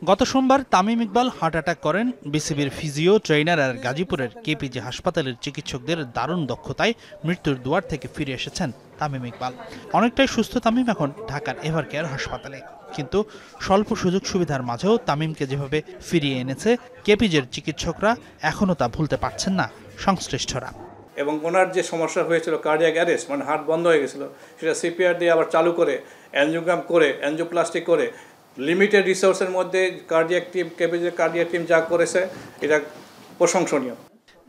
গত সোমবার Tamim Iqbal heart attack করেন। বিসিবির ফিজিও ট্রেনার আর গাজীপুরের কেপিজি হাসপাতালের চিকিৎসকদের দারুণ দক্ষতায় মৃত্যুর দুয়ার থেকে ফিরে এসেছেন তামিম ইকবাল। অনেকটাই সুস্থ তামিম এখন ঢাকার এভারকেয়ার হাসপাতালে। কিন্তু স্বল্প সুযোগ সুবিধার মাঝেও তামিমকে যেভাবে ফিরিয়ে এনেছে কেপিজির চিকিৎসকরা, এখনও তা ভুলতে পারছেন না সংশ্লিষ্টরা। এবং ওনার যে সমস্যা হয়েছিল কার্ডিয়াক অ্যারেস্ট, মানে হার্ট বন্ধ হয়ে গেছিলো, সেটা সিপিআর দিয়ে আবার চালু করে অ্যানজিওগ্রাম করে অ্যানজিওপ্লাস্টি করে লিমিটেড রিসোর্সের মধ্যে কার্ডিয়াক টিম, কেপিজির কার্ডিয়াক টিম যা করেছে এটা প্রশংসনীয়।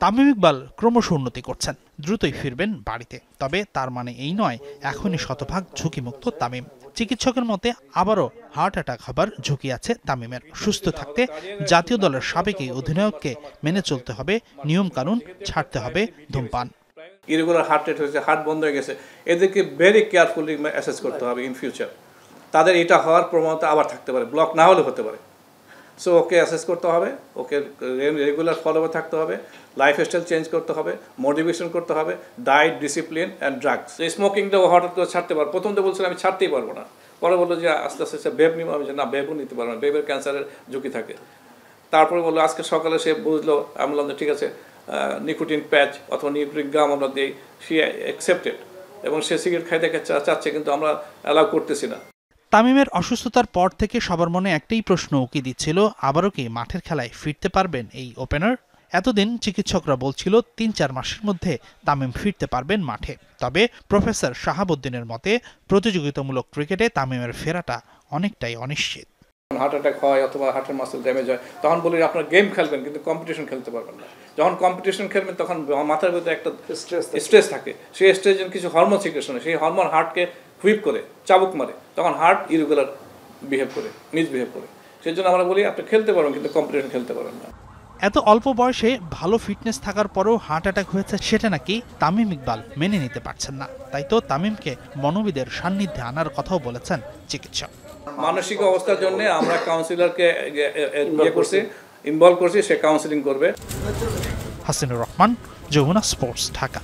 তামিম ইকবাল ক্রমশ উন্নতি করছেন, দ্রুতই ফিরবেন বাড়িতে। তবে তার মানে এই নয় এখনই শতভাগ ঝুঁকিমুক্ত তামিম। চিকিৎসকের মতে আবারও হার্ট অ্যাটাক হবার ঝুঁকি আছে তামিমের। সুস্থ থাকতে জাতীয় দলের সাবেক এই অধিনায়ককে মেনে চলতে হবে নিয়ম কানুন, ছাড়তে হবে ধূমপান। ইরেগুলার হার্ট রেট হয়েছে, হার্ট বন্ধ হয়ে গেছে, এদেরকে ভেরি কেয়ারফুলি অ্যাসেস করতে হবে ইন ফিউচার। তাদের এটা হওয়ার প্রবণতা আবার থাকতে পারে, ব্লক না হলে হতে পারে। সো ওকে অ্যাসেস করতে হবে, ওকে রেগুলার ফলোআপে থাকতে হবে, লাইফস্টাইল চেঞ্জ করতে হবে, মোটিভেশন করতে হবে, ডায়েট, ডিসিপ্লিন অ্যান্ড ড্রাগস। স্মোকিংটাও হঠাৎ করে ছাড়তে পারবো। প্রথম তো বলছিলাম আমি ছাড়তেই পারবো না, পরে বললো যে আস্তে আস্তে ভেব নিবো। আমি যে না, ভেবও নিতে পারবো না, ভেবের ক্যান্সারের ঝুঁকি থাকে। তারপরে বললো আজকে সকালে সে বুঝলো, আমি বললাম ঠিক আছে নিকোটিন প্যাচ অথবা নিকোটিন গাম আমরা দিই, সে অ্যাকসেপ্টেড এবং সে সিগারেট খাইতে চাচ্ছে, কিন্তু আমরা অ্যালাউ করতেছি না। তামিমের অসুস্থতার পর থেকে সবার মনে একটাই প্রশ্ন উকি দিচ্ছিল, আবারও কি মাঠের খেলায় ফিরতে পারবেন এই ওপেনার? এতদিন চিকিৎসকরা বলছিল ৩-৪ মাসের মধ্যে তামিম ফিরতে পারবেন মাঠে। তবে প্রফেসর শাহাবুদ্দিনের মতে প্রতিযোগিতামূলক ক্রিকেটে তামিমের ফেরাটা অনেকটাই অনিশ্চিত। হার্ট অ্যাটাক হয় অথবা হার্টের মাসেল ড্যামেজ হয়, তখন বলি আপনার গেম খেলবেন কিন্তু কম্পিটিশন খেলতে পারবেন না। যখন কম্পিটিশন খেলবেন তখন মাথার ভিতরে একটা স্ট্রেস থাকে, সেই স্ট্রেসের কিছু হরমোন সিক্রেশন, সেই হরমোন হার্টকে হুইপ করে, চাবুক মারে, তখন হার্ট ইরেগুলার বিহেভ করে, মিসবিহেভ করে। সেই জন্য আমরা বলি আপনি খেলতে পারবেন কিন্তু কম্পিটিশন খেলতে পারবেন না। এত অল্প বয়সে ভালো ফিটনেস থাকার পরেও হার্ট অ্যাটাক হয়েছে, সেটা নাকি তামিম ইকবাল মেনে নিতে পারছেন না। তাই তো তামিমকে মনোবিদের সান্নিধ্যে আনার কথাও বলেছেন চিকিৎসক। মানসিক অবস্থার জন্য আমরা কাউন্সিলরকে ইনভলভ করছি, সে কাউন্সিলিং করবে। হাসিনুর রহমান, যমুনা স্পোর্টস, ঢাকা।